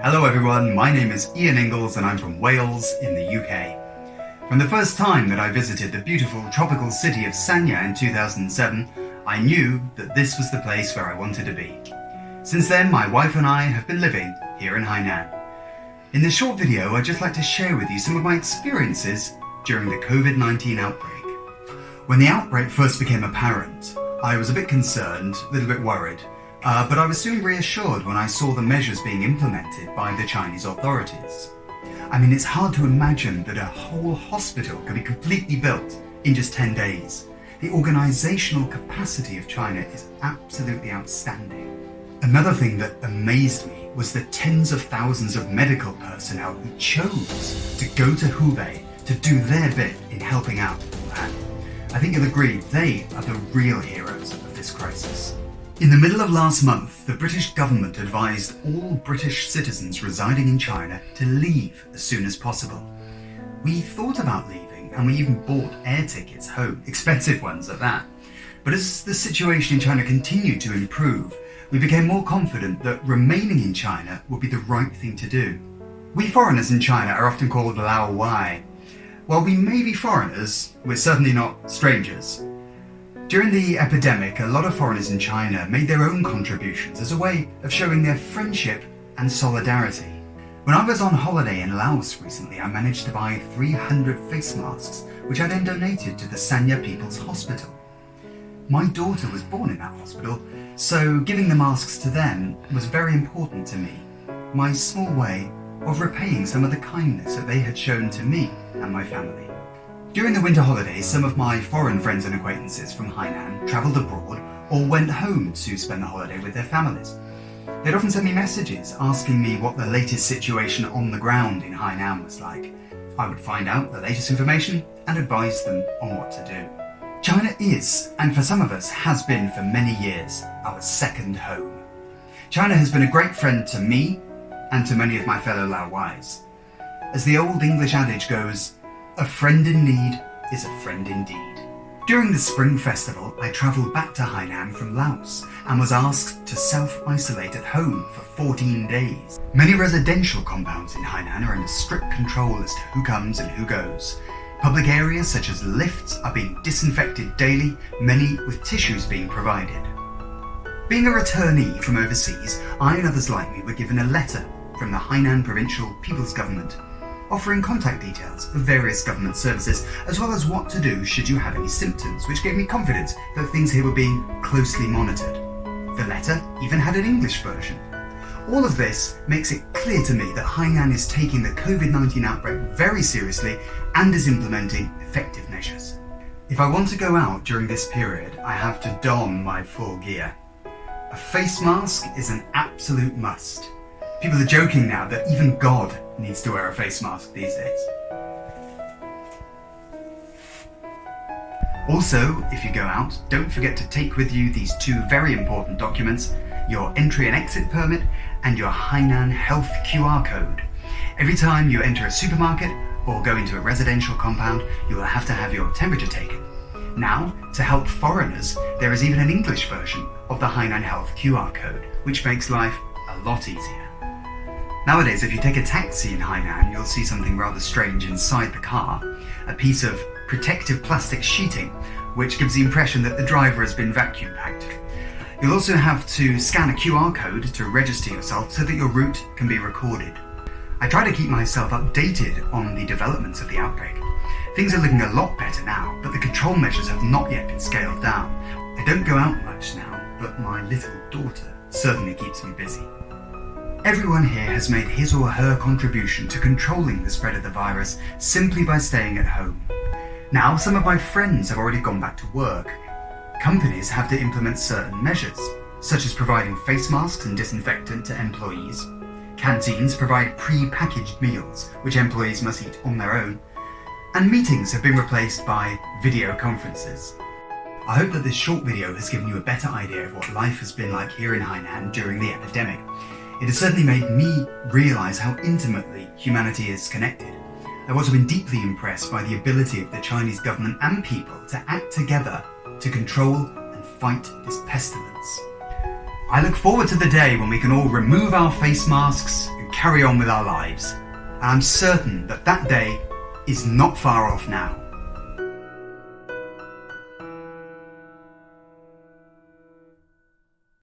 Hello everyone, my name is Iain Inglis and I'm from Wales in the UK. From the first time that I visited the beautiful tropical city of Sanya in 2007, I knew that this was the place where I wanted to be. Since then, my wife and I have been living here in Hainan. In this short video, I'd just like to share with you some of my experiences during the COVID-19 outbreak. When the outbreak first became apparent, I was a bit concerned, a little bit worried, but I was soon reassured when I saw the measures being implemented by the Chinese authorities. I mean, it's hard to imagine that a whole hospital could be completely built in just 10 days. The organisational capacity of China is absolutely outstanding. Another thing that amazed me was the tens of thousands of medical personnel who chose to go to Hubei to do their bit in helping out Wuhan. I think you'll agree they are the real heroes of this crisis. In the middle of last month, the British government advised all British citizens residing in China to leave as soon as possible. We thought about leaving and we even bought air tickets home, expensive ones at that. But as the situation in China continued to improve, we became more confident that remaining in China would be the right thing to do. We foreigners in China are often called Lao Wai. While we may be foreigners, we're certainly not strangers. During the epidemic, a lot of foreigners in China made their own contributions as a way of showing their friendship and solidarity. When I was on holiday in Laos recently, I managed to buy 300 face masks, which I then donated to the Sanya People's Hospital. My daughter was born in that hospital, so giving the masks to them was very important to me, my small way of repaying some of the kindness that they had shown to me and my family. During the winter holidays, some of my foreign friends and acquaintances from Hainan travelled abroad or went home to spend the holiday with their families. They'd often send me messages asking me what the latest situation on the ground in Hainan was like. I would find out the latest information and advise them on what to do. China is, and for some of us has been for many years, our second home. China has been a great friend to me and to many of my fellow Lao Wais. As the old English adage goes, a friend in need is a friend indeed. During the Spring Festival, I travelled back to Hainan from Laos and was asked to self-isolate at home for 14 days. Many residential compounds in Hainan are under strict control as to who comes and who goes. Public areas such as lifts are being disinfected daily, many with tissues being provided. Being a returnee from overseas, I and others like me were given a letter from the Hainan Provincial People's Government offering contact details of various government services, as well as what to do should you have any symptoms, which gave me confidence that things here were being closely monitored. The letter even had an English version. All of this makes it clear to me that Hainan is taking the COVID-19 outbreak very seriously and is implementing effective measures. If I want to go out during this period, I have to don my full gear. A face mask is an absolute must. People are joking now that even God needs to wear a face mask these days. Also, if you go out, don't forget to take with you these two very important documents, your entry and exit permit and your Hainan Health QR code. Every time you enter a supermarket or go into a residential compound, you will have to have your temperature taken. Now, to help foreigners, there is even an English version of the Hainan Health QR code, which makes life a lot easier. Nowadays, if you take a taxi in Hainan, you'll see something rather strange inside the car, a piece of protective plastic sheeting, which gives the impression that the driver has been vacuum packed. You'll also have to scan a QR code to register yourself so that your route can be recorded. I try to keep myself updated on the developments of the outbreak. Things are looking a lot better now, but the control measures have not yet been scaled down. I don't go out much now, but my little daughter certainly keeps me busy. Everyone here has made his or her contribution to controlling the spread of the virus simply by staying at home. Now, some of my friends have already gone back to work. Companies have to implement certain measures, such as providing face masks and disinfectant to employees. Canteens provide pre-packaged meals, which employees must eat on their own. And meetings have been replaced by video conferences. I hope that this short video has given you a better idea of what life has been like here in Hainan during the epidemic. It has certainly made me realise how intimately humanity is connected. I've also been deeply impressed by the ability of the Chinese government and people to act together to control and fight this pestilence. I look forward to the day when we can all remove our face masks and carry on with our lives. And I'm certain that that day is not far off now.